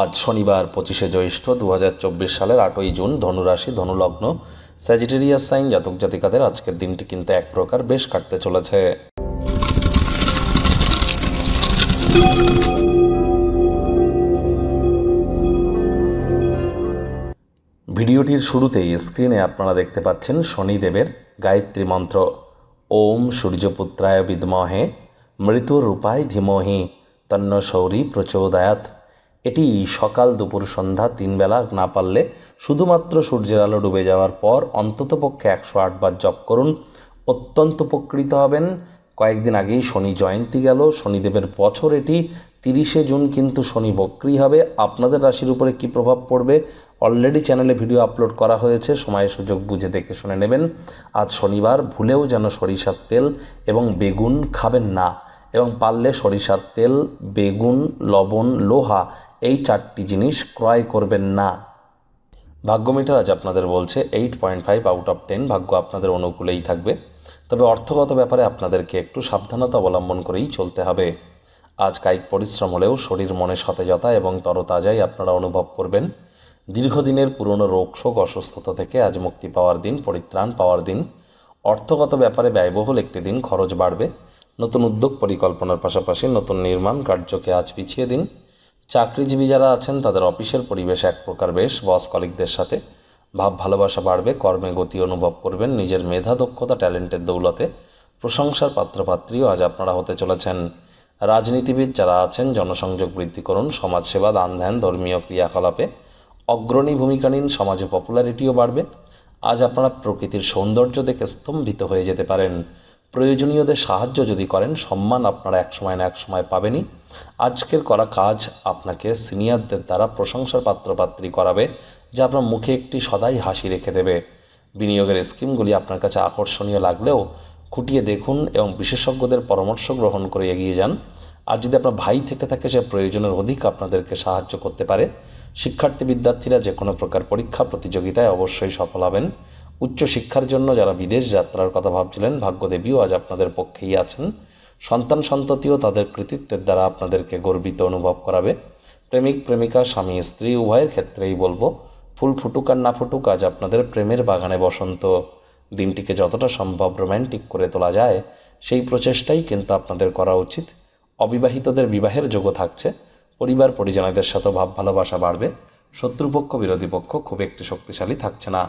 আজ শনিবার 25শে জ্যৈষ্ঠ 2024 সালের 8ই জুন, ধনুরাশি, ধনুলগ্ন, স্যাজিটেরিয়াস সাইন জাতক জাতিকাদের আজকের দিনটি কিন্তু এক প্রকার বেশ কাটতে চলেছে। ভিডিওটির শুরুতেই স্ক্রিনে আপনারা দেখতে পাচ্ছেন শনিদেবের গায়ত্রী মন্ত্র, ওম সূর্যপুত্রায় বিদ্মহে মৃত্যুরূপায় ধীমহি তন্ন সৌরী প্রচোদয়াৎ। এটি সকাল, দুপুর, সন্ধ্যা 3 বেলা, না পারলে শুধুমাত্র সূর্যের আলো ডুবে যাওয়ার পর অন্ততপক্ষে 108 বার জপ করুন, অত্যন্ত উপকৃত হবেন। কয়েকদিন আগেই শনি জয়ন্তী গেল, শনিদেবের বছর এটি। 30শে জুন কিন্তু শনি বক্রী হবে। আপনাদের রাশির উপরে কী প্রভাব পড়বে অলরেডি চ্যানেলে ভিডিও আপলোড করা হয়েছে, সময় সুযোগ বুঝে দেখে শুনে নেবেন। আজ শনিবার, ভুলেও যেন সরিষার তেল এবং বেগুন খাবেন না, এবং পারলে সরিষার তেল, বেগুন, লবণ, লোহা এই 4টি জিনিস ক্রয় করবেন না। ভাগ্যমিটার আজ আপনাদের বলছে 8.5 আউট অফ 10, ভাগ্য আপনাদের অনুকূলেই থাকবে। তবে অর্থগত ব্যাপারে আপনাদেরকে একটু সাবধানতা অবলম্বন করেই চলতে হবে। আজ কায়িক পরিশ্রম হলেও শরীর মনে সতেজতা এবং তরতাজাই আপনারা অনুভব করবেন। দীর্ঘদিনের পুরনো রোগশোক, অসুস্থতা থেকে আজ মুক্তি পাওয়ার দিন, পরিত্রাণ পাওয়ার দিন। অর্থগত ব্যাপারে ব্যয়বহুল একটি দিন, খরচ বাড়বে। নতুন উদ্যোগ পরিকল্পনার পাশাপাশি নতুন নির্মাণ কার্যকে আজ পিছিয়ে দিন। চাকরিজীবী যারা আছেন তাদের অফিসের পরিবেশ এক প্রকার বেশ, বস কলিগদের সাথে ভাব ভালোবাসা বাড়বে, কর্মে গতি অনুভব করবেন। নিজের মেধা, দক্ষতা, ট্যালেন্টের দৌলতে প্রশংসার পাত্রপাত্রীও আজ আপনারা হতে চলেছেন। রাজনীতিবিদ যারা আছেন জনসংযোগ বৃদ্ধি করুন, সমাজসেবা, দান ধ্যান, ধর্মীয় ক্রিয়াকলাপে অগ্রণী ভূমিকা নিন, সমাজে পপুলারিটিও বাড়বে। আজ আপনারা প্রকৃতির সৌন্দর্য দেখে স্তম্ভিত হয়ে যেতে পারেন। প্রয়োজনীয়দের সাহায্য যদি করেন, সম্মান আপনারা এক সময় না এক সময় পাবেনই। আজকের করা কাজ আপনাকে সিনিয়রদের দ্বারা প্রশংসার পাত্রপাত্রী করাবে, যা আপনার মুখে একটি সদাই হাসি রেখে দেবে। বিনিয়োগের স্কিমগুলি আপনার কাছে আকর্ষণীয় লাগলেও খুঁটিয়ে দেখুন এবং বিশেষজ্ঞদের পরামর্শ গ্রহণ করে এগিয়ে যান। আর যদি আপনার ভাই থেকে থাকে, সে প্রয়োজনের অধিক আপনাদেরকে সাহায্য করতে পারে। শিক্ষার্থী বিদ্যার্থীরা যে কোনো প্রকার পরীক্ষা প্রতিযোগিতায় অবশ্যই সফল হবেন। উচ্চশিক্ষার জন্য যারা বিদেশ যাত্রার কথা ভাবছিলেন, ভাগ্যদেবীও আজ আপনাদের পক্ষেই আছেন। সন্তান সন্ততিও তাদের কৃতিত্বের দ্বারা আপনাদেরকে গর্বিত অনুভব করাবে। প্রেমিক প্রেমিকা, স্বামী স্ত্রী উভয়ের ক্ষেত্রেই বলবো, ফুল ফুটুক আর না ফুটুক, আজ আপনাদের প্রেমের বাগানে বসন্ত। দিনটিকে যতটা সম্ভব রোম্যান্টিক করে তোলা যায় সেই প্রচেষ্টাই কিন্তু আপনাদের করা উচিত। অবিবাহিতদের বিবাহের যোগও থাকছে। পরিবার পরিজনদের সাথে ভাব ভালোবাসা বাড়বে। শত্রুপক্ষ, বিরোধী পক্ষ খুব একটি শক্তিশালী থাকছে না।